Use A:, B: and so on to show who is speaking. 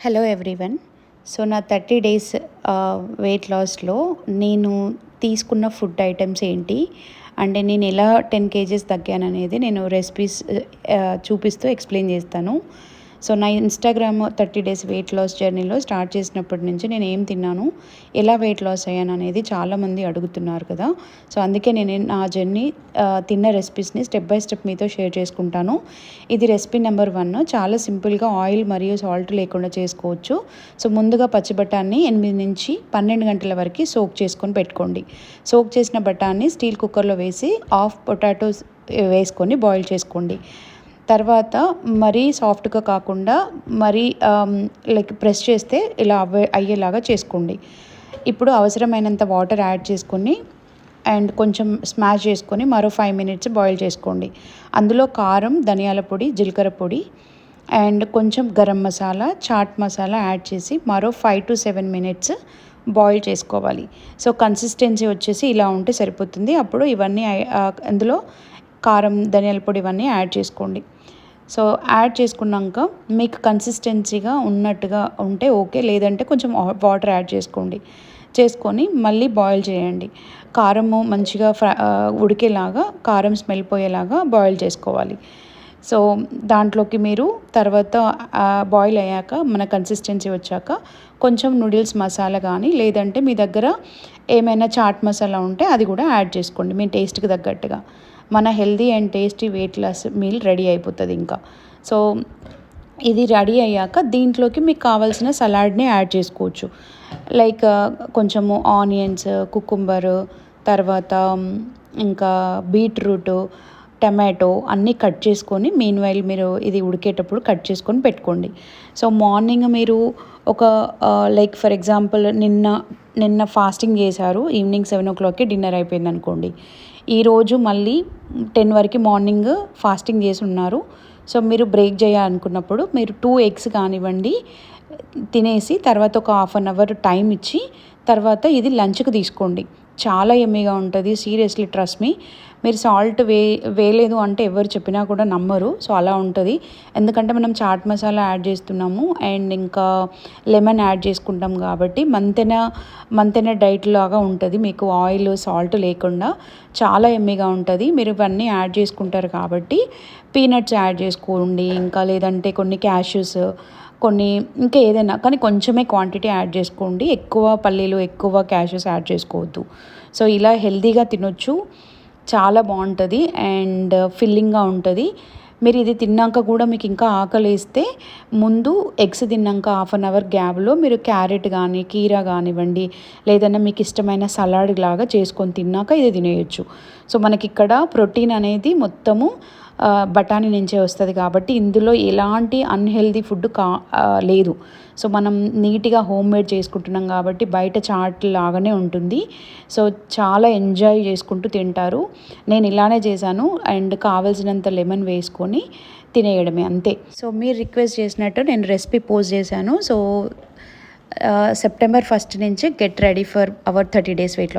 A: Hello everyone. So నా 30 days wait లాస్లో నేను తీసుకున్న ఫుడ్ ఐటమ్స్ ఏంటి, అంటే నేను ఎలా 10 కేజెస్ తగ్గాననేది నేను రెసిపీస్ చూపిస్తూ ఎక్స్ప్లెయిన్ చేస్తాను. సో నా ఇన్స్టాగ్రామ్ 30 డేస్ వెయిట్ లాస్ జర్నీలో స్టార్ట్ చేసినప్పటి నుంచి నేను ఏం తిన్నాను, ఎలా వెయిట్ లాస్ అయ్యాను అనేది చాలామంది అడుగుతున్నారు కదా. సో అందుకే నేను నా జర్నీ తిన్న రెసిపీస్ని స్టెప్ బై స్టెప్ మీతో షేర్ చేసుకుంటాను. ఇది రెసిపీ నెంబర్ 1. చాలా సింపుల్గా ఆయిల్ మరియు సాల్ట్ లేకుండా చేసుకోవచ్చు. సో ముందుగా పచ్చి బఠాన్ని 8 నుంచి 12 గంటల వరకు సోక్ చేసుకొని పెట్టుకోండి. సోక్ చేసిన బఠాన్ని స్టీల్ కుక్కర్లో వేసి హాఫ్ పొటాటోస్ వేసుకొని బాయిల్ చేసుకోండి. తర్వాత మరీ సాఫ్ట్గా కాకుండా మరీ లైక్ ప్రెస్ చేస్తే ఇలా అయ్యేలాగా చేసుకోండి. ఇప్పుడు అవసరమైనంత వాటర్ యాడ్ చేసుకొని అండ్ కొంచెం స్మాష్ చేసుకొని మరో 5 మినిట్స్ బాయిల్ చేసుకోండి. అందులో కారం, ధనియాల పొడి, జీలకర్ర పొడి అండ్ కొంచెం గరం మసాలా, చాట్ మసాలా యాడ్ చేసి మరో 5 to 7 మినిట్స్ బాయిల్ చేసుకోవాలి. సో కన్సిస్టెన్సీ వచ్చేసి ఇలా ఉంటే సరిపోతుంది. అప్పుడు ఇవన్నీ అందులో కారం, ధనియాల పొడి ఇవన్నీ యాడ్ చేసుకోండి. సో యాడ్ చేసుకున్నాక మీకు కన్సిస్టెన్సీగా ఉన్నట్టుగా ఉంటే ఓకే, లేదంటే కొంచెం వాటర్ యాడ్ చేసుకొని మళ్ళీ బాయిల్ చేయండి. కారము మంచిగా ఉడికేలాగా, కారం స్మెల్ పోయేలాగా బాయిల్ చేసుకోవాలి. సో దాంట్లోకి మీరు తర్వాత బాయిల్ అయ్యాక మన కన్సిస్టెన్సీ వచ్చాక కొంచెం నూడిల్స్ మసాలా కానీ లేదంటే మీ దగ్గర ఏమైనా చాట్ మసాలా ఉంటే అది కూడా యాడ్ చేసుకోండి మీ టేస్ట్కి తగ్గట్టుగా. మన healthy and tasty weight loss meal ready అయిపోతుంది ఇంకా. సో ఇది రెడీ అయ్యాక దీంట్లోకి మీకు కావాల్సిన సలాడ్ని యాడ్ చేసుకోవచ్చు. లైక్ కొంచెము ఆనియన్స్, కుకుంబర్, తర్వాత ఇంకా బీట్రూట్, టమాటో అన్నీ కట్ చేసుకొని మీన్వైల్ మీరు ఇది ఉడికేటప్పుడు కట్ చేసుకొని పెట్టుకోండి. సో మార్నింగ్ మీరు ఒక లైక్ ఫర్ ఎగ్జాంపుల్ నిన్న ఫాస్టింగ్ చేశారు, ఈవినింగ్ 7 o'clockకి డిన్నర్ అయిపోయింది అనుకోండి. ఈరోజు మళ్ళీ 10 వరకు మార్నింగ్ ఫాస్టింగ్ చేసి ఉన్నారు. సో మీరు బ్రేక్ చేయాలనుకున్నప్పుడు మీరు 2 eggs కానివ్వండి తినేసి తర్వాత ఒక 1/2 hour టైం ఇచ్చి తర్వాత ఇది లంచ్కి తీసుకోండి. చాలా యమ్మీగా ఉంటుంది. Seriously trust me. మీరు సాల్ట్ వేయలేదు అంటే ఎవరు చెప్పినా కూడా నమ్మరు. సో అలా ఉంటుంది. ఎందుకంటే మనం చాట్ మసాలా యాడ్ చేస్తున్నాము అండ్ ఇంకా లెమన్ యాడ్ చేసుకుంటాం కాబట్టి మంతెన డైట్ లాగా ఉంటుంది. మీకు ఆయిల్, సాల్ట్ లేకుండా చాలా యమ్మీగా ఉంటుంది. మీరు ఇవన్నీ యాడ్ చేసుకుంటారు కాబట్టి పీనట్స్ యాడ్ చేసుకోండి, ఇంకా లేదంటే కొన్ని క్యాష్యూస్, కొన్ని ఇంకా ఏదైనా కానీ కొంచెమే క్వాంటిటీ యాడ్ చేసుకోండి. ఎక్కువ పల్లీలు, ఎక్కువ క్యాష్యూస్ యాడ్ చేసుకోవద్దు. సో ఇలా హెల్తీగా తినొచ్చు, చాలా బాగుంటుంది అండ్ ఫిల్లింగ్గా ఉంటుంది. మీరు ఇది తిన్నాక కూడా మీకు ఇంకా ఆకలిస్తే ముందు ఎగ్స్ తిన్నాక 1/2 hour గ్యాప్లో మీరు క్యారెట్ కానీ కీరా కానివ్వండి లేదన్నా మీకు ఇష్టమైన సలాడ్ లాగా చేసుకొని తిన్నాక ఇది తినేయచ్చు. సో మనకి ఇక్కడ ప్రోటీన్ అనేది మొత్తము బఠానీ నుంచే వస్తుంది కాబట్టి ఇందులో ఎలాంటి అన్హెల్దీ ఫుడ్ లేదు. సో మనం నీట్గా హోమ్ మేడ్ చేసుకుంటున్నాం కాబట్టి బయట చాట్ లాగానే ఉంటుంది. సో చాలా ఎంజాయ్ చేసుకుంటూ తింటారు. నేను ఇలానే చేశాను అండ్ కావాల్సినంత లెమన్ వేసుకొని తినేయడమే అంతే. సో మీరు రిక్వెస్ట్ చేసినట్టు నేను రెసిపీ పోస్ట్ చేశాను. సో September 1st నుంచి get ready for our 30 days weight loss.